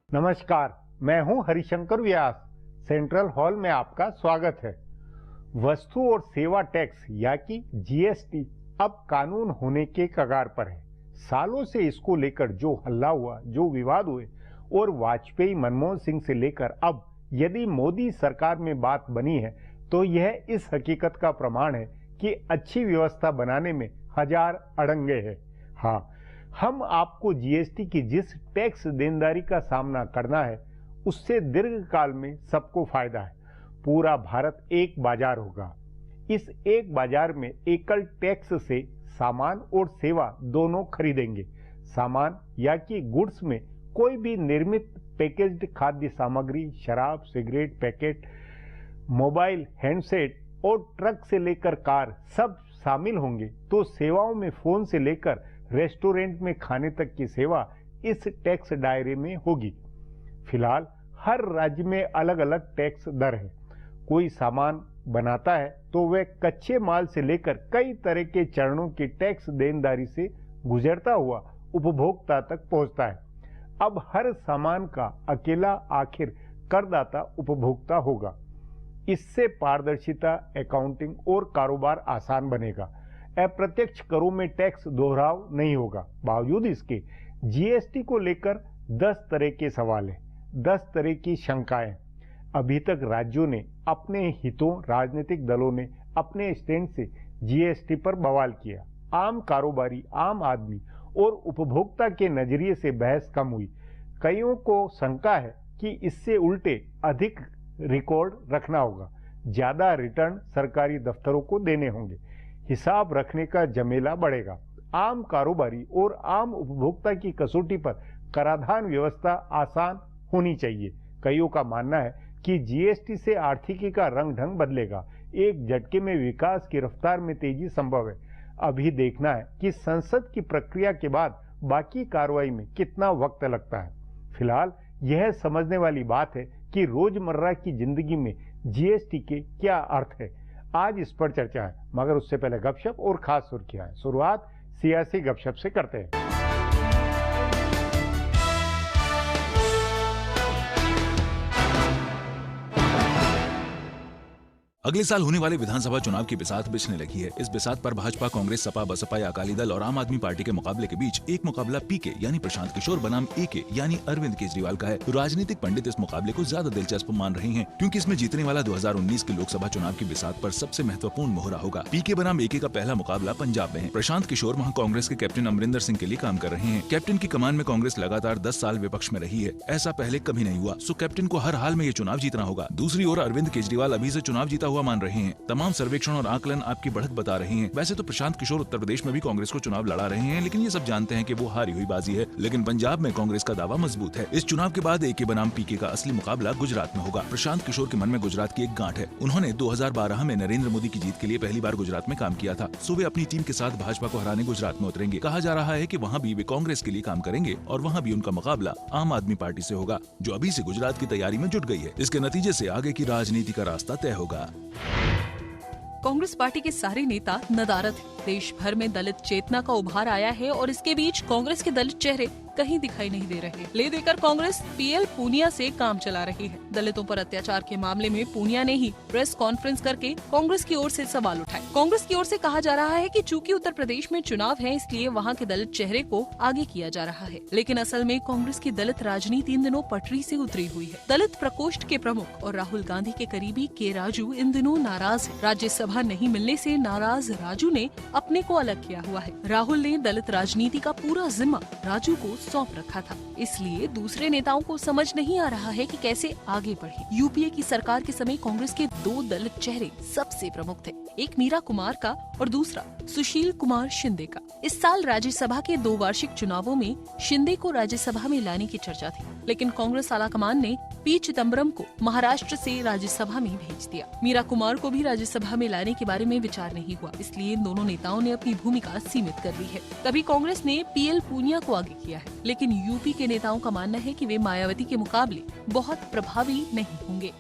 नमस्कार, मैं हूं हरिशंकर व्यास। सेंट्रल हॉल में आपका स्वागत है। वस्तु और सेवा टैक्स या कि जीएसटी अब कानून होने के कगार पर है। सालों से इसको लेकर जो हल्ला हुआ, जो विवाद हुए और वाजपेयी, मनमोहन सिंह से लेकर अब यदि मोदी सरकार में बात बनी है तो यह इस हकीकत का प्रमाण है कि अच्छी व्यवस्था बनाने में हजार अड़ंगे हैं। हाँ, हम आपको जीएसटी की जिस टैक्स देनदारी का सामना करना है उससे दीर्घकाल में सबको फायदा है। पूरा भारत एक बाजार होगा। इस एक बाजार में एकल टैक्स से सामान और सेवा दोनों खरीदेंगे। सामान या कि गुड्स में कोई भी निर्मित पैकेज्ड खाद्य सामग्री, शराब, सिगरेट पैकेट, मोबाइल, हैंडसेट और ट्रक से लेकर कार सब शामिल होंगे। तो सेवाओं में फोन से लेकर रेस्टोरेंट में खाने तक की सेवा इस टैक्स दायरे में होगी। फिलहाल हर राज्य में अलग अलग टैक्स दर है। कोई सामान बनाता है तो वह कच्चे माल से लेकर कई तरह के चरणों की टैक्स देनदारी से गुजरता हुआ उपभोक्ता तक पहुंचता है। अब हर सामान का अकेला आखिर करदाता उपभोक्ता होगा। इससे पारदर्शिता, अकाउंटिंग और कारोबार आसान बनेगा। अप्रत्यक्ष करों में टैक्स दोहराव नहीं होगा। बावजूद इसके जीएसटी को लेकर 10 तरह के सवाल हैं, 10 तरह की शंकाएं। अभी तक राज्यों ने अपने हितों, राजनीतिक दलों ने अपने स्टैंड से जीएसटी पर बवाल किया। आम कारोबारी, आम आदमी और उपभोक्ता के नजरिए से बहस कम हुई। कईयों को शंका है कि इससे उल्टे अधिक रिकॉर्ड रखना होगा, ज्यादा रिटर्न सरकारी दफ्तरों को देने होंगे, हिसाब रखने का झमेला बढ़ेगा। आम कारोबारी और आम उपभोक्ता की कसौटी पर कराधान व्यवस्था आसान होनी चाहिए। कईयों का मानना है कि जीएसटी से आर्थिकी का रंग ढंग बदलेगा, एक झटके में विकास की रफ्तार में तेजी संभव है। अभी देखना है कि संसद की प्रक्रिया के बाद बाकी कार्रवाई में कितना वक्त लगता है। फिलहाल यह समझने वाली बात है कि रोजमर्रा की जिंदगी में जीएसटी के क्या अर्थ है। आज इस पर चर्चा है, मगर उससे पहले गपशप और खास सुर्खियां हैं। शुरुआत सियासी गपशप से करते हैं। अगले साल होने वाले विधानसभा चुनाव की बिसात बिछने लगी है। इस बिसात पर भाजपा, कांग्रेस, सपा, बसपा या अकाली दल और आम आदमी पार्टी के मुकाबले के बीच एक मुकाबला पीके यानी प्रशांत किशोर बनाम एके यानी अरविंद केजरीवाल का है। राजनीतिक पंडित इस मुकाबले को ज्यादा दिलचस्प मान रहे हैं क्योंकि इसमें जीतने वाला 2019 के लोकसभा चुनाव की बिसात पर सबसे महत्वपूर्ण मोहरा होगा। पीके बनाम एके का पहला मुकाबला पंजाब में है। प्रशांत किशोर वहाँ कांग्रेस के कैप्टन अमरिंदर सिंह के लिए काम कर रहे हैं। कैप्टन की कमान में कांग्रेस लगातार 10 साल विपक्ष में रही है। ऐसा पहले कभी नहीं हुआ, सो कैप्टन को हर हाल में ये चुनाव जीतना होगा। दूसरी ओर अरविंद केजरीवाल अभी से चुनाव जीता हुआ मान रहे हैं। तमाम सर्वेक्षण और आकलन आपकी बढ़त बता रहे हैं। वैसे तो प्रशांत किशोर उत्तर प्रदेश में भी कांग्रेस को चुनाव लड़ा रहे हैं, लेकिन ये सब जानते हैं कि वो हारी हुई बाजी है। लेकिन पंजाब में कांग्रेस का दावा मजबूत है। इस चुनाव के बाद एके बनाम पीके का असली मुकाबला गुजरात में होगा। प्रशांत किशोर के मन में गुजरात की एक गांठ है। उन्होंने 2012 में नरेंद्र मोदी की जीत के लिए पहली बार गुजरात में काम किया था। सो वे अपनी टीम के साथ भाजपा को हराने गुजरात में उतरेंगे। कहा जा रहा है कि वहाँ भी वे कांग्रेस के लिए काम करेंगे और वहाँ भी उनका मुकाबला आम आदमी पार्टी से होगा, जो अभी से गुजरात की तैयारी में जुट गई है। इसके नतीजे से आगे की राजनीति का रास्ता तय होगा। कांग्रेस पार्टी के सारे नेता नदारद हैं। देश भर में दलित चेतना का उभार आया है और इसके बीच कांग्रेस के दलित चेहरे कहीं दिखाई नहीं दे रहे। ले देकर कांग्रेस पीएल पूनिया से काम चला रही है। दलितों पर अत्याचार के मामले में पूनिया ने ही प्रेस कॉन्फ्रेंस करके कांग्रेस की ओर से सवाल उठाए। कांग्रेस की ओर से कहा जा रहा है कि चूंकि उत्तर प्रदेश में चुनाव है, इसलिए वहां के दलित चेहरे को आगे किया जा रहा है। लेकिन असल में कांग्रेस की दलित राजनीति इन दिनों पटरी से उतरी हुई है। दलित प्रकोष्ठ के प्रमुख और राहुल गांधी के करीबी के राजू इन दिनों नाराज है। राज्यसभा नहीं मिलने से नाराज राजू ने अपने को अलग किया हुआ है। राहुल ने दलित राजनीति का पूरा जिम्मा राजू को सौंप रखा था, इसलिए दूसरे नेताओं को समझ नहीं आ रहा है कि कैसे आगे बढ़े। यूपीए की सरकार के समय कांग्रेस के 2 दलित चेहरे सबसे प्रमुख थे, एक मीरा कुमार का और दूसरा सुशील कुमार शिंदे का। इस साल राज्यसभा के 2 वार्षिक चुनावों में शिंदे को राज्यसभा में लाने की चर्चा थी, लेकिन कांग्रेस आलाकमान ने पी चिदम्बरम को महाराष्ट्र से राज्यसभा में भेज दिया। मीरा कुमार को भी राज्यसभा में लाने के बारे में विचार नहीं हुआ, इसलिए इन दोनों नेताओं ने अपनी भूमिका सीमित कर ली है। तभी कांग्रेस ने पीएल पूनिया को आगे किया है, लेकिन यूपी के नेताओं का मानना है कि वे मायावती के मुकाबले बहुत प्रभावी नहीं होंगे।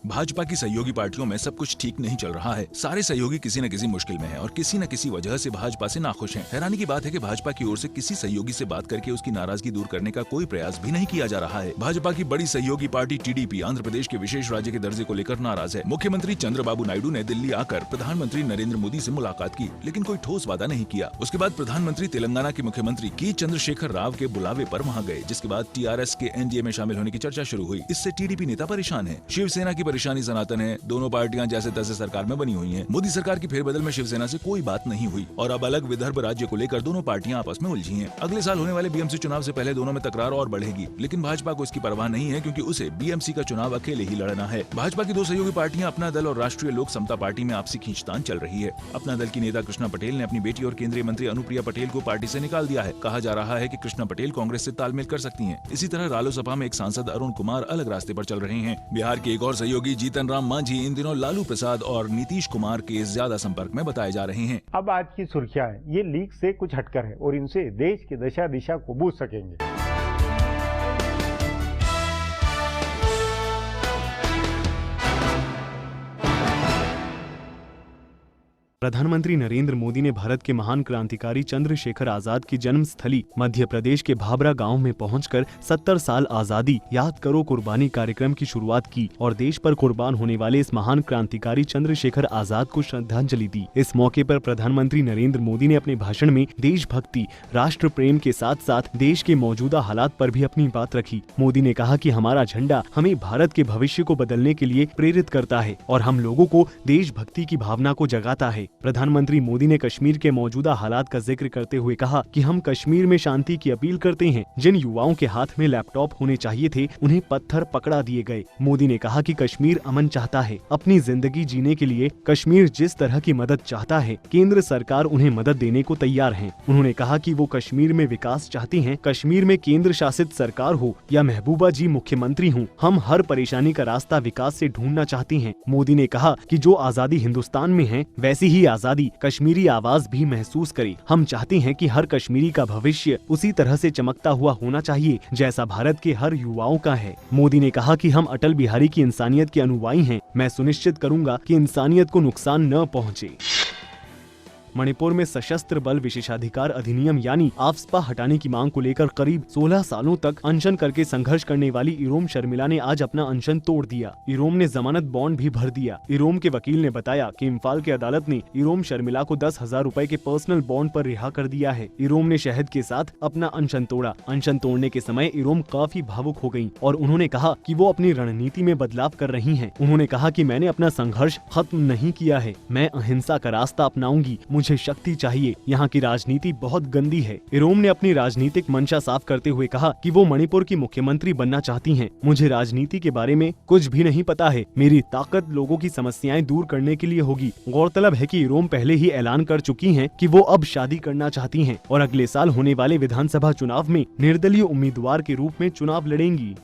भाजपा की सहयोगी पार्टियों में सब कुछ ठीक नहीं चल रहा है। सारे सहयोगी किसी न किसी मुश्किल में हैं और किसी न किसी वजह से भाजपा से नाखुश हैं। हैरानी की बात है कि भाजपा की ओर से किसी सहयोगी से बात करके उसकी नाराजगी दूर करने का कोई प्रयास भी नहीं किया जा रहा है। भाजपा की बड़ी सहयोगी पार्टी टीडीपी आंध्र प्रदेश के विशेष राज्य के दर्जे को लेकर नाराज है। मुख्यमंत्री चंद्रबाबू नायडू ने दिल्ली आकर प्रधानमंत्री नरेंद्र मोदी से मुलाकात की, लेकिन कोई ठोस वादा नहीं किया। उसके बाद प्रधानमंत्री तेलंगाना के मुख्यमंत्री के चंद्रशेखर राव के बुलावे पर वहां गए, जिसके बाद टीआरएस के एनडीए में शामिल होने की चर्चा शुरू हुई। इससे टीडीपी नेता परेशान है। शिवसेना की परेशानी सनातन है। दोनों पार्टियां जैसे तैसे सरकार में बनी हुई हैं। मोदी सरकार की फेरबदल में शिवसेना से कोई बात नहीं हुई और अब अलग विदर्भ राज्य को लेकर दोनों पार्टियां आपस में उलझी हैं। अगले साल होने वाले बीएमसी चुनाव से पहले दोनों में तकरार और बढ़ेगी, लेकिन भाजपा को इसकी परवाह नहीं है, क्योंकि उसे बीएमसी का चुनाव अकेले ही लड़ना है। भाजपा की दो सहयोगी पार्टियां अपना दल और राष्ट्रीय लोक समता पार्टी में आपसी खींचतान चल रही है। अपना दल की नेता कृष्णा पटेल ने अपनी बेटी और केंद्रीय मंत्री अनुप्रिया पटेल को पार्टी से निकाल दिया है। कहा जा रहा है कि कृष्णा पटेल कांग्रेस से तालमेल कर सकती हैं। इसी तरह रालोसपा में एक सांसद अरुण कुमार अलग रास्ते पर चल रहे हैं। बिहार के एक और सहयोगी जीतन राम मांझी इन दिनों लालू प्रसाद और नीतीश कुमार के ज्यादा संपर्क में बताए जा रहे हैं। अब आज की सुर्खियां हैं, ये लीक से कुछ हटकर है और इनसे देश की दशा दिशा को बूझ सकेंगे। प्रधानमंत्री नरेंद्र मोदी ने भारत के महान क्रांतिकारी चंद्रशेखर आजाद की जन्म स्थली मध्य प्रदेश के भाभरा गांव में पहुंचकर 70 साल आजादी याद करो कुर्बानी कार्यक्रम की शुरुआत की और देश पर कुर्बान होने वाले इस महान क्रांतिकारी चंद्रशेखर आजाद को श्रद्धांजलि दी। इस मौके पर प्रधानमंत्री नरेंद्र मोदी ने अपने भाषण में देशभक्ति, राष्ट्र प्रेम के साथ साथ देश के मौजूदा हालात पर भी अपनी बात रखी। मोदी ने कहा कि हमारा झंडा हमें भारत के भविष्य को बदलने के लिए प्रेरित करता है और हम लोगों को देशभक्ति की भावना को जगाता है। प्रधानमंत्री मोदी ने कश्मीर के मौजूदा हालात का जिक्र करते हुए कहा कि हम कश्मीर में शांति की अपील करते हैं। जिन युवाओं के हाथ में लैपटॉप होने चाहिए थे, उन्हें पत्थर पकड़ा दिए गए। मोदी ने कहा कि कश्मीर अमन चाहता है, अपनी जिंदगी जीने के लिए कश्मीर जिस तरह की मदद चाहता है, केंद्र सरकार उन्हें मदद देने को तैयार है। उन्होंने कहा कि वो कश्मीर में विकास चाहती हैं। कश्मीर में केंद्र शासित सरकार हो या महबूबा जी मुख्यमंत्री हों, हम हर परेशानी का रास्ता विकास से ढूंढना चाहती हैं। मोदी ने कहा कि जो आजादी हिंदुस्तान में है, वैसी ही आजादी कश्मीरी आवाज भी महसूस करे। हम चाहते हैं कि हर कश्मीरी का भविष्य उसी तरह से चमकता हुआ होना चाहिए जैसा भारत के हर युवाओं का है। मोदी ने कहा कि हम अटल बिहारी की इंसानियत के अनुयायी हैं। मैं सुनिश्चित करूंगा कि इंसानियत को नुकसान न पहुंचे। मणिपुर में सशस्त्र बल विशेषाधिकार अधिनियम यानी आफ्स्पा हटाने की मांग को लेकर करीब 16 सालों तक अनशन करके संघर्ष करने वाली इरोम शर्मिला ने आज अपना अनशन तोड़ दिया। इरोम ने जमानत बॉन्ड भी भर दिया। इरोम के वकील ने बताया कि इम्फाल की अदालत ने इरोम शर्मिला को 10,000 रुपए के पर्सनल बॉन्ड पर रिहा कर दिया है। इरोम ने शहद के साथ अपना अनशन तोड़ा। अनशन तोड़ने के समय इरोम काफी भावुक हो गयी और उन्होंने कहा कि वो अपनी रणनीति में बदलाव कर रही हैं। उन्होंने कहा कि मैंने अपना संघर्ष खत्म नहीं किया है, मैं अहिंसा का रास्ता अपनाऊंगी, मुझे शक्ति चाहिए, यहाँ की राजनीति बहुत गंदी है। इरोम ने अपनी राजनीतिक मंशा साफ करते हुए कहा कि वो मणिपुर की मुख्यमंत्री बनना चाहती हैं। मुझे राजनीति के बारे में कुछ भी नहीं पता है, मेरी ताकत लोगों की समस्याएं दूर करने के लिए होगी। गौरतलब है कि इरोम पहले ही ऐलान कर चुकी हैं कि वो अब शादी करना चाहती हैं और अगले साल होने वाले विधानसभा चुनाव में निर्दलीय उम्मीदवार के रूप में चुनाव लड़ेंगी।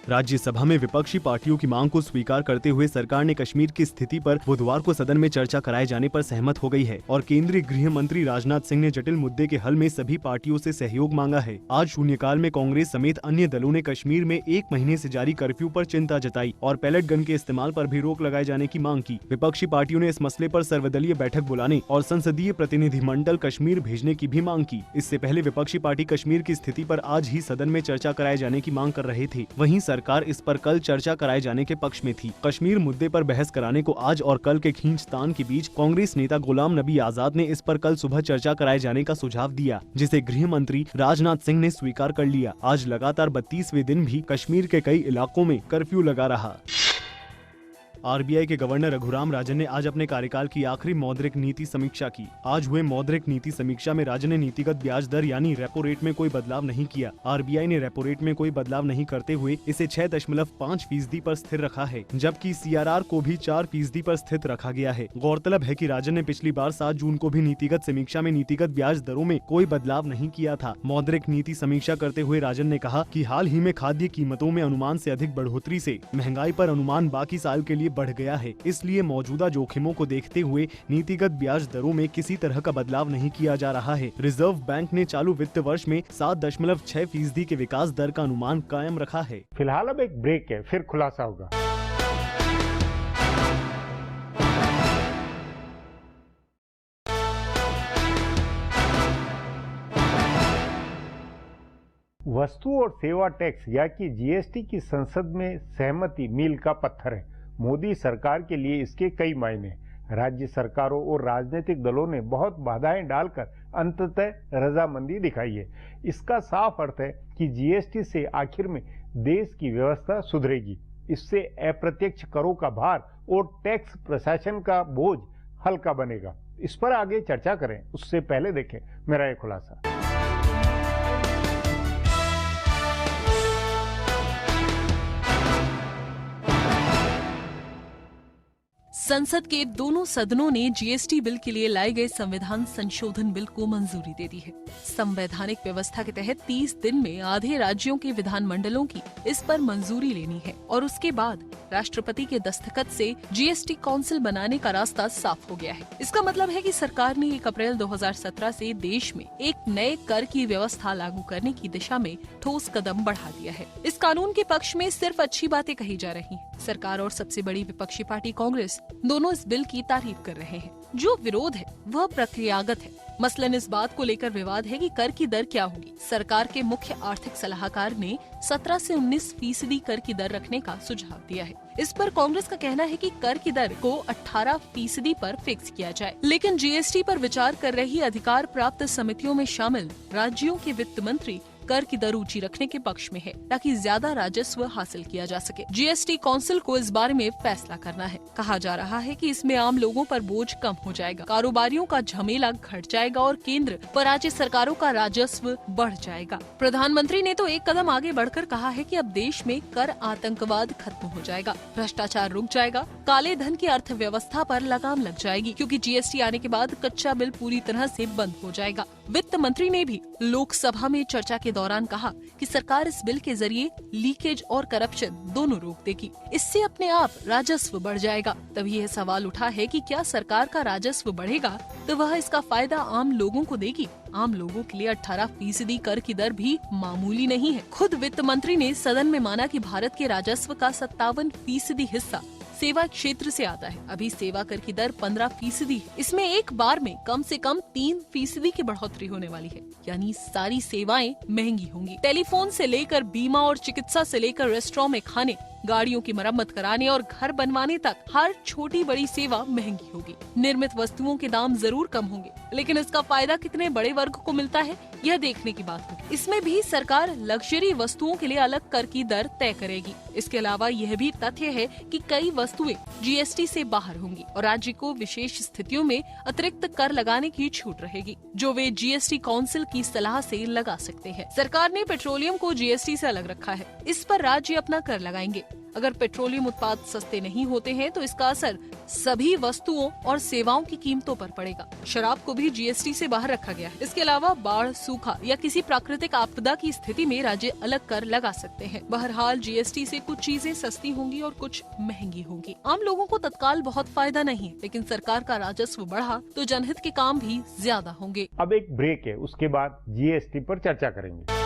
राज्यसभा में विपक्षी पार्टियों की मांग को स्वीकार करते हुए सरकार ने कश्मीर की स्थिति पर बुधवार को सदन में चर्चा कराए जाने पर सहमत हो गई है और केंद्रीय गृह मंत्री राजनाथ सिंह ने जटिल मुद्दे के हल में सभी पार्टियों से सहयोग मांगा है। आज शून्यकाल में कांग्रेस समेत अन्य दलों ने कश्मीर में 1 महीने से जारी कर्फ्यू पर चिंता जताई और पैलेट गन के इस्तेमाल पर भी रोक लगाए जाने की मांग की। विपक्षी पार्टियों ने इस मसले पर सर्वदलीय बैठक बुलाने और संसदीय प्रतिनिधिमंडल कश्मीर भेजने की भी मांग की। इससे पहले विपक्षी पार्टी कश्मीर की स्थिति पर आज ही सदन में चर्चा कराए जाने की मांग कर रहे थे। वहीं सरकार इस पर कल चर्चा कराए जाने के पक्ष में थी। कश्मीर मुद्दे पर बहस कराने को आज और कल के खींचतान के बीच कांग्रेस नेता गुलाम नबी आजाद ने इस पर कल सुबह चर्चा कराए जाने का सुझाव दिया, जिसे गृह मंत्री राजनाथ सिंह ने स्वीकार कर लिया। आज लगातार 32वें दिन भी कश्मीर के कई इलाकों में कर्फ्यू लगा रहा। आरबीआई के गवर्नर रघुराम राजन ने आज अपने कार्यकाल की आखिरी मौद्रिक नीति समीक्षा की। आज हुए मौद्रिक नीति समीक्षा में राजन ने नीतिगत ब्याज दर यानी रेपो रेट में कोई बदलाव नहीं किया। आरबीआई ने रेपो रेट में कोई बदलाव नहीं करते हुए इसे 6.5% पर स्थिर रखा है, जबकि सीआरआर को भी 4% पर स्थित रखा गया है। गौरतलब है कि राजन ने पिछली बार 7 जून को भी नीतिगत समीक्षा में नीतिगत ब्याज दरों में कोई बदलाव नहीं किया था। मौद्रिक नीति समीक्षा करते हुए राजन ने कहा कि हाल ही में खाद्य कीमतों में अनुमान से अधिक बढ़ोतरी से महंगाई पर अनुमान बाकी साल के लिए बढ़ गया है, इसलिए मौजूदा जोखिमों को देखते हुए नीतिगत ब्याज दरों में किसी तरह का बदलाव नहीं किया जा रहा है। रिजर्व बैंक ने चालू वित्त वर्ष में 7.6% के विकास दर का अनुमान कायम रखा है। फिलहाल अब एक ब्रेक है, फिर खुलासा होगा। वस्तु और सेवा टैक्स या कि जीएसटी की संसद में सहमति मील का पत्थर है। मोदी सरकार के लिए इसके कई मायने हैं। राज्य सरकारों और राजनीतिक दलों ने बहुत बाधाएं डालकर अंततः रजामंदी दिखाई है। इसका साफ अर्थ है कि जीएसटी से आखिर में देश की व्यवस्था सुधरेगी। इससे अप्रत्यक्ष करों का भार और टैक्स प्रशासन का बोझ हल्का बनेगा। इस पर आगे चर्चा करें उससे पहले देखें मेरा एक खुलासा। संसद के दोनों सदनों ने जीएसटी बिल के लिए लाए गए संविधान संशोधन बिल को मंजूरी दे दी है। संवैधानिक व्यवस्था के तहत 30 दिन में आधे राज्यों के विधानमंडलों की इस पर मंजूरी लेनी है और उसके बाद राष्ट्रपति के दस्तखत से जीएसटी काउंसिल बनाने का रास्ता साफ हो गया है। इसका मतलब है कि सरकार ने 1 अप्रैल 2017 से देश में एक नए कर की व्यवस्था लागू करने की दिशा में ठोस कदम बढ़ा दिया है। इस कानून के पक्ष में सिर्फ अच्छी बातें कही जा रही हैं। सरकार और सबसे बड़ी विपक्षी पार्टी कांग्रेस दोनों इस बिल की तारीफ कर रहे हैं। जो विरोध है वह प्रक्रियागत है। मसलन इस बात को लेकर विवाद है कि कर की दर क्या होगी। सरकार के मुख्य आर्थिक सलाहकार ने 17 से 19% कर की दर रखने का सुझाव दिया है। इस पर कांग्रेस का कहना है कि कर की दर को 18% पर फिक्स किया जाए। लेकिन जीएसटी पर विचार कर रही अधिकार प्राप्त समितियों में शामिल राज्यों के वित्त मंत्री कर की दर ऊंची रखने के पक्ष में है ताकि ज्यादा राजस्व हासिल किया जा सके। जीएसटी काउंसिल को इस बारे में फैसला करना है। कहा जा रहा है कि इसमें आम लोगों पर बोझ कम हो जाएगा, कारोबारियों का झमेला घट जाएगा और केंद्र व राज्य सरकारों का राजस्व बढ़ जाएगा। प्रधानमंत्री ने तो एक कदम आगे बढ़कर कहा है कि अब देश में कर आतंकवाद खत्म हो जाएगा, भ्रष्टाचार रुक जाएगा, काले धन की अर्थव्यवस्था पर लगाम लग जाएगी क्योंकि जीएसटी आने के बाद कच्चा बिल पूरी तरह से बंद हो जाएगा। वित्त मंत्री ने भी लोकसभा में चर्चा के दौरान कहा कि सरकार इस बिल के जरिए लीकेज और करप्शन दोनों रोक देगी। इससे अपने आप राजस्व बढ़ जाएगा। तभी यह सवाल उठा है कि क्या सरकार का राजस्व बढ़ेगा तो वह इसका फायदा आम लोगों को देगी। आम लोगों के लिए 18% कर की दर भी मामूली नहीं है। खुद वित्त मंत्री ने सदन में माना कि भारत के राजस्व का 57% हिस्सा सेवा क्षेत्र से आता है। अभी सेवा कर की दर 15% है। इसमें एक बार में कम से कम 3% की बढ़ोतरी होने वाली है, यानी सारी सेवाएं महंगी होंगी। टेलीफोन से लेकर बीमा और चिकित्सा से लेकर रेस्टोरेंट में खाने, गाड़ियों की मरम्मत कराने और घर बनवाने तक हर छोटी बड़ी सेवा महंगी होगी। निर्मित वस्तुओं के दाम जरूर कम होंगे, लेकिन इसका फायदा कितने बड़े वर्ग को मिलता है यह देखने की बात होगी। इसमें भी सरकार लग्जरी वस्तुओं के लिए अलग कर की दर तय करेगी। इसके अलावा यह भी तथ्य है कि कई वस्तुएं जीएसटी से बाहर होंगी और राज्य को विशेष स्थितियों में अतिरिक्त कर लगाने की छूट रहेगी, जो वे जीएसटी काउंसिल की सलाह से लगा सकते हैं। सरकार ने पेट्रोलियम को जीएसटी से अलग रखा है। इस पर राज्य अपना कर लगाएंगे। अगर पेट्रोलियम उत्पाद सस्ते नहीं होते हैं तो इसका असर सभी वस्तुओं और सेवाओं की कीमतों पर पड़ेगा। शराब को भी जीएसटी से बाहर रखा गया है। इसके अलावा बाढ़, सूखा या किसी प्राकृतिक आपदा की स्थिति में राज्य अलग कर लगा सकते हैं। बहरहाल जीएसटी से कुछ चीजें सस्ती होंगी और कुछ महंगी होंगी। आम लोगों को तत्काल बहुत फायदा नहीं है, लेकिन सरकार का राजस्व बढ़ा तो जनहित के काम भी ज्यादा होंगे। अब एक ब्रेक है, उसके बाद जीएसटी पर चर्चा करेंगे।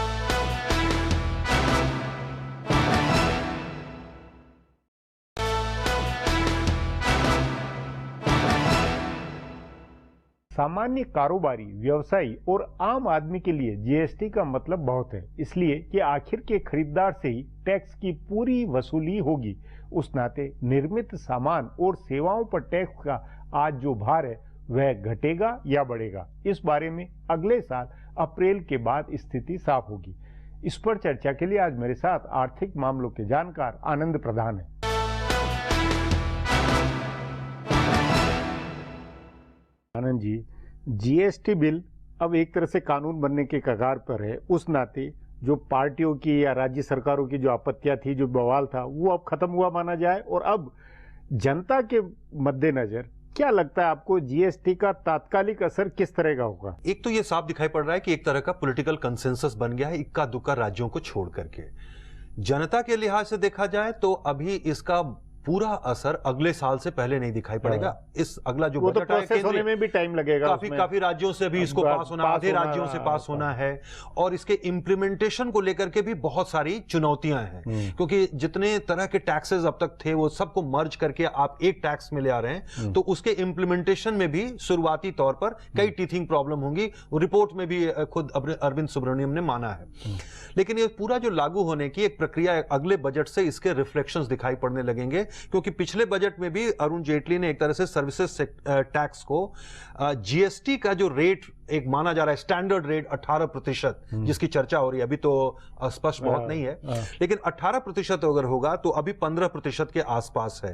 सामान्य कारोबारी, व्यवसायी और आम आदमी के लिए जीएसटी का मतलब बहुत है, इसलिए कि आखिर के खरीदार से ही टैक्स की पूरी वसूली होगी। उस नाते निर्मित सामान और सेवाओं पर टैक्स का आज जो भार है वह घटेगा या बढ़ेगा, इस बारे में अगले साल अप्रैल के बाद स्थिति साफ होगी। इस पर चर्चा के लिए आज मेरे साथ आर्थिक मामलों के जानकार आनंद प्रधान है। आनंद जी, जीएसटी बिल अब एक तरह से कानून बनने के कगार पर है। उस नाते जो पार्टियों की या राज्य सरकारों की जो आपत्तियां थी, जो बवाल था, वो अब खत्म हुआ माना जाए। और अब जनता के मद्देनजर क्या लगता है आपको जीएसटी का तात्कालिक असर किस तरह का होगा? एक तो ये साफ दिखाई पड़ रहा है कि एक तरह का पॉलिटिकल कंसेंसस बन गया है इक्का दुक्का राज्यों को छोड़ करके। जनता के लिहाज से देखा जाए तो अभी इसका पूरा असर अगले साल से पहले नहीं दिखाई पड़ेगा। इस अगला जो वो तो बजट आया प्रोसेस होने में भी टाइम लगेगा, काफी राज्यों से भी इसको पास होना, आधे राज्यों से पास होना है, और इसके इम्प्लीमेंटेशन को लेकर के भी बहुत सारी चुनौतियां हैं, क्योंकि जितने तरह के टैक्सेस अब तक थे वो सबको मर्ज करके आप एक टैक्स में ले आ रहे हैं, तो उसके इम्प्लीमेंटेशन में भी शुरुआती तौर पर कई टीथिंग प्रॉब्लम होंगी। रिपोर्ट में भी खुद अरविंद सुब्रमण्यम ने माना है। लेकिन ये पूरा जो लागू होने की एक प्रक्रिया, अगले बजट से इसके रिफ्लेक्शंस दिखाई पड़ने लगेंगे, क्योंकि पिछले बजट में भी अरुण जेटली ने एक तरह से सर्विसेज टैक्स को जीएसटी का जो रेट एक माना जा रहा है स्टैंडर्ड रेट 18%, जिसकी चर्चा हो रही है, अभी तो स्पष्ट बहुत नहीं है, लेकिन 18% अगर होगा तो अभी 15% के आसपास है,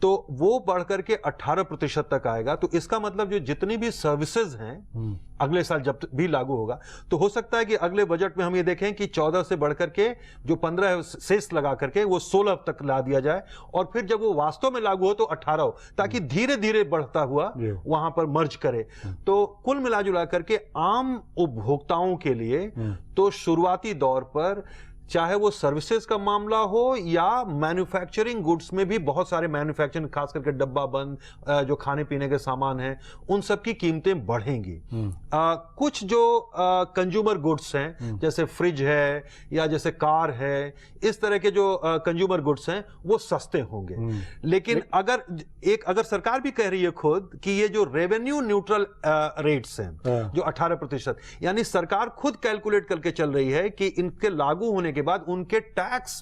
तो वो बढ़कर के 18% तक आएगा। तो इसका मतलब जो जितनी भी सर्विसेज हैं अगले साल जब भी लागू होगा, तो हो सकता है कि अगले बजट में हम ये देखें कि 14 से बढ़कर के जो 15 सेस लगा करके वो 16 तक ला दिया जाए, और फिर जब वो वास्तव में लागू हो तो 18 हो, ताकि धीरे धीरे बढ़ता हुआ वहां पर मर्ज करे। तो कुल मिला करके आम उपभोक्ताओं के लिए तो शुरुआती दौर पर, चाहे वो सर्विसेज का मामला हो या मैन्युफैक्चरिंग गुड्स में भी बहुत सारे मैन्युफैक्चरिंग, खास करके डब्बा बंद जो खाने पीने के सामान हैं, उन सब की कीमतें बढ़ेंगी। कुछ जो कंज्यूमर गुड्स हैं, जैसे फ्रिज है या जैसे कार है, इस तरह के जो कंज्यूमर गुड्स हैं वो सस्ते होंगे। लेकिन अगर सरकार भी कह रही है खुद कि ये जो रेवेन्यू न्यूट्रल रेट्स हैं जो 18%, यानी सरकार खुद कैलकुलेट करके चल रही है कि इनके लागू होने के बाद उनके टैक्स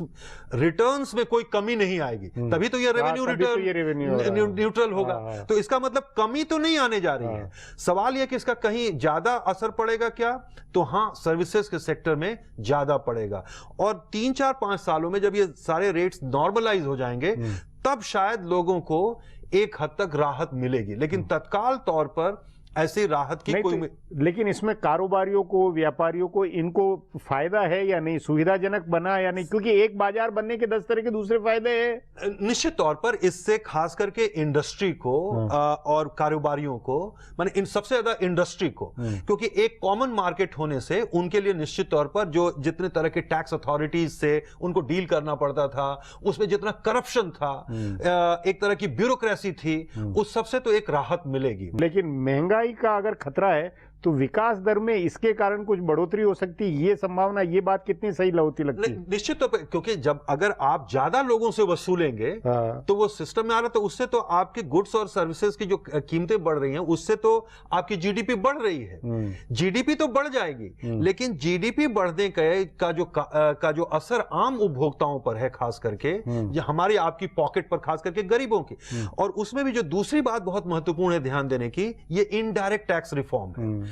रिटर्न्स में कोई कमी नहीं आएगी, तभी तो ये रेवेन्यू रिटर्न न्यूट्रल होगा। तो इसका मतलब कमी तो नहीं आने जा रही है। सवाल यह कि इसका कहीं ज्यादा असर पड़ेगा क्या? तो हां, सर्विसेज के सेक्टर में ज्यादा पड़ेगा, और 3, 4, 5 सालों में जब ये सारे रेट्स नॉर्मलाइज हो जाएंगे तब शायद लोगों को एक हद तक राहत मिलेगी। लेकिन तत्काल तौर पर ऐसी राहत की कोई लेकिन इसमें कारोबारियों को, व्यापारियों को, इनको फायदा है या नहीं? सुविधाजनक बना या नहीं? क्योंकि एक बाजार बनने के 10 तरह के दूसरे फायदे हैं। निश्चित तौर पर इससे खास करके इंडस्ट्री को और कारोबारियों को, माने इन सबसे ज्यादा इंडस्ट्री को, क्योंकि एक कॉमन मार्केट होने से उनके लिए निश्चित तौर पर जो जितने तरह के टैक्स अथॉरिटीज से उनको डील करना पड़ता था, उसमें जितना करप्शन था, एक तरह की ब्यूरोक्रेसी थी, उस सबसे तो एक राहत मिलेगी। लेकिन महंगाई का अगर खतरा है तो विकास दर में इसके कारण कुछ बढ़ोतरी हो सकती है, ये संभावना, ये बात कितनी सही होती लगती है? निश्चित तौर पर, क्योंकि जब अगर आप ज्यादा लोगों से वसूलेंगे तो वो सिस्टम में आ रहा है, तो उससे तो आपके गुड्स और सर्विसेज की जो कीमतें बढ़ रही हैं उससे तो आपकी जीडीपी बढ़ रही है। जीडीपी तो बढ़ जाएगी, लेकिन जीडीपी बढ़ने का जो असर आम उपभोक्ताओं पर है, खास करके जो हमारी आपकी पॉकेट पर, खास करके गरीबों की, और उसमें भी जो दूसरी बात बहुत महत्वपूर्ण है ध्यान देने की, ये इनडायरेक्ट टैक्स रिफॉर्म है,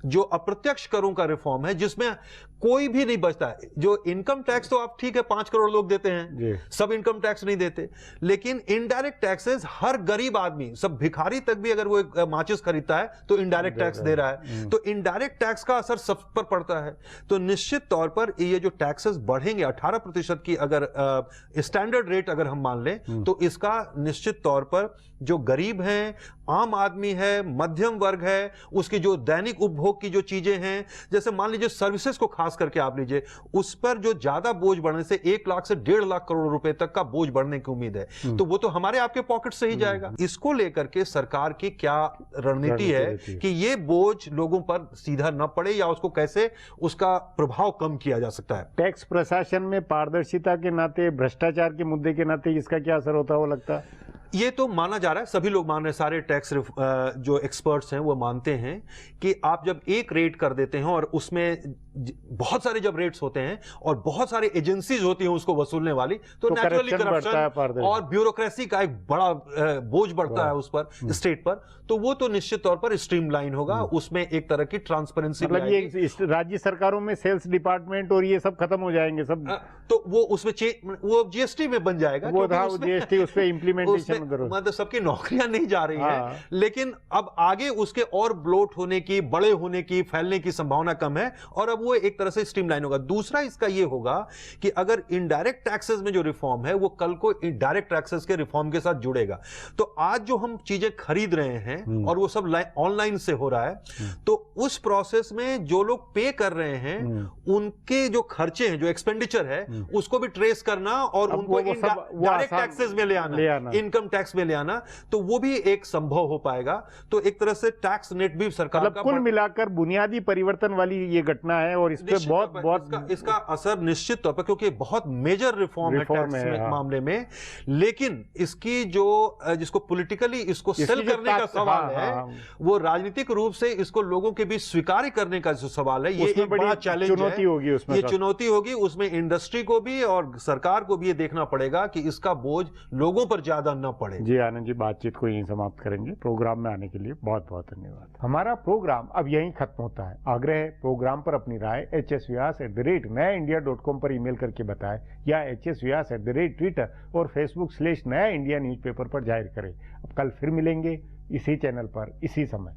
जो अप्रत्यक्ष करों का रिफॉर्म है, जिसमें कोई भी नहीं बचता है। जो इनकम टैक्स तो आप ठीक है 5 करोड़ लोग देते हैं, सब इनकम टैक्स नहीं देते, लेकिन इनडायरेक्ट टैक्सेस हर गरीब आदमी, सब भिखारी तक भी अगर वो एक माचिस खरीदता है तो इनडायरेक्ट टैक्स दे रहा है। तो इनडायरेक्ट टैक्स का असर सब पर पड़ता है। तो निश्चित तौर पर ये जो टैक्सेस बढ़ेंगे 18% की अगर स्टैंडर्ड रेट अगर हम मान लें, तो इसका निश्चित तौर पर जो गरीब हैं, आम आदमी है, मध्यम वर्ग है, उसकी जो दैनिक उपभोग की जो चीजें हैं, जैसे मान लीजिए सर्विसेज को खास करके आप लीजिए, उस पर जो ज्यादा बोझ बढ़ने से 1 लाख से 1.5 लाख करोड़ रुपए तक का बोझ बढ़ने की उम्मीद है, तो वो तो हमारे आपके पॉकेट से ही जाएगा। इसको लेकर के सरकार की क्या रणनीति है कि ये बोझ लोगों पर सीधा न पड़े, या उसको कैसे उसका प्रभाव कम किया जा सकता है? टैक्स प्रशासन में पारदर्शिता के नाते, भ्रष्टाचार के मुद्दे के नाते इसका क्या असर होता हो लगता है? ये तो माना जा रहा है, सभी लोग मान रहे हैं, सारे टैक्स जो एक्सपर्ट्स हैं वो मानते हैं कि आप जब एक रेट कर देते हैं और उसमें बहुत सारे जब रेट्स होते हैं और बहुत सारी एजेंसीज होती हैं उसको वसूलने वाली, तो नेचुरली करप्शन और ब्यूरोक्रेसी का एक बड़ा बोझ बढ़ता है उस पर, स्टेट पर। तो वो तो निश्चित तौर पर स्ट्रीमलाइन होगा, उसमें एक तरह की ट्रांसपेरेंसी, मतलब ये राज्य सरकारों में सेल्स डिपार्टमेंट और ये सब खत्म हो जाएंगे सब, तो वो उसमें वो जीएसटी में बन जाएगा, वो जीएसटी उस पर इम्प्लीमेंटेशन मतलब सबकी नौकरियां नहीं जा रही हाँ। हैं, लेकिन अब आगे उसके और ब्लोट होने की, बड़े होने की, फैलने की संभावना कम है और अब वो एक तरह से स्ट्रीमलाइन होगा। दूसरा इसका ये होगा कि अगर इनडायरेक्ट टैक्सेस में जो रिफॉर्म है वो कल को डायरेक्ट टैक्सेस के रिफॉर्म के साथ जुड़ेगा। तो आज जो हम चीजें खरीद रहे हैं और वो सब ऑनलाइन से हो रहा है, तो उस प्रोसेस में जो लोग पे कर रहे हैं उनके जो खर्चे हैं, जो एक्सपेंडिचर है, उसको भी ट्रेस करना और अब उनको वो डायरेक्ट टैक्सेस में ले आना, इनकम टैक्स में ले आना, तो वो भी एक संभव हो पाएगा। तो एक तरह से टैक्स नेट भी सरकार मतलब का कुल मिलाकर बुनियादी परिवर्तन वाली ये घटना है और इस पे निश्चित बहुत तौर पर बहुत इसका असर निश्चित तौर पर, क्योंकि बहुत मेजर रिफॉर्म है टैक्स है, हाँ। मामले में, लेकिन इसकी जो जिसको पॉलिटिकली इसको सेल जो करने का टैक्स- सवाल हाँ, है, हाँ। वो राजनीतिक रूप से इसको लोगों के बीच स्वीकार करने का जो सवाल है, ये उसमें एक बड़ी बड़ा चैलेंज चुनौती है। होगी उसमें ये सर। चुनौती होगी, उसमें इंडस्ट्री को भी और सरकार को भी ये देखना पड़ेगा कि इसका बोझ लोगों पर ज्यादा न पड़े। जी आनंद जी, बातचीत को यहीं समाप्त करेंगे। प्रोग्राम में आने के लिए बहुत बहुत धन्यवाद। हमारा प्रोग्राम अब यहीं खत्म होता है। आग्रह है प्रोग्राम पर अपनी राय hsvyas@nayaindia.com पर ईमेल करके बताएं या hsvyas@Twitter और Facebook/नया इंडिया न्यूज़पेपर पर जाहिर करें। अब कल फिर मिलेंगे इसी चैनल पर इसी समय।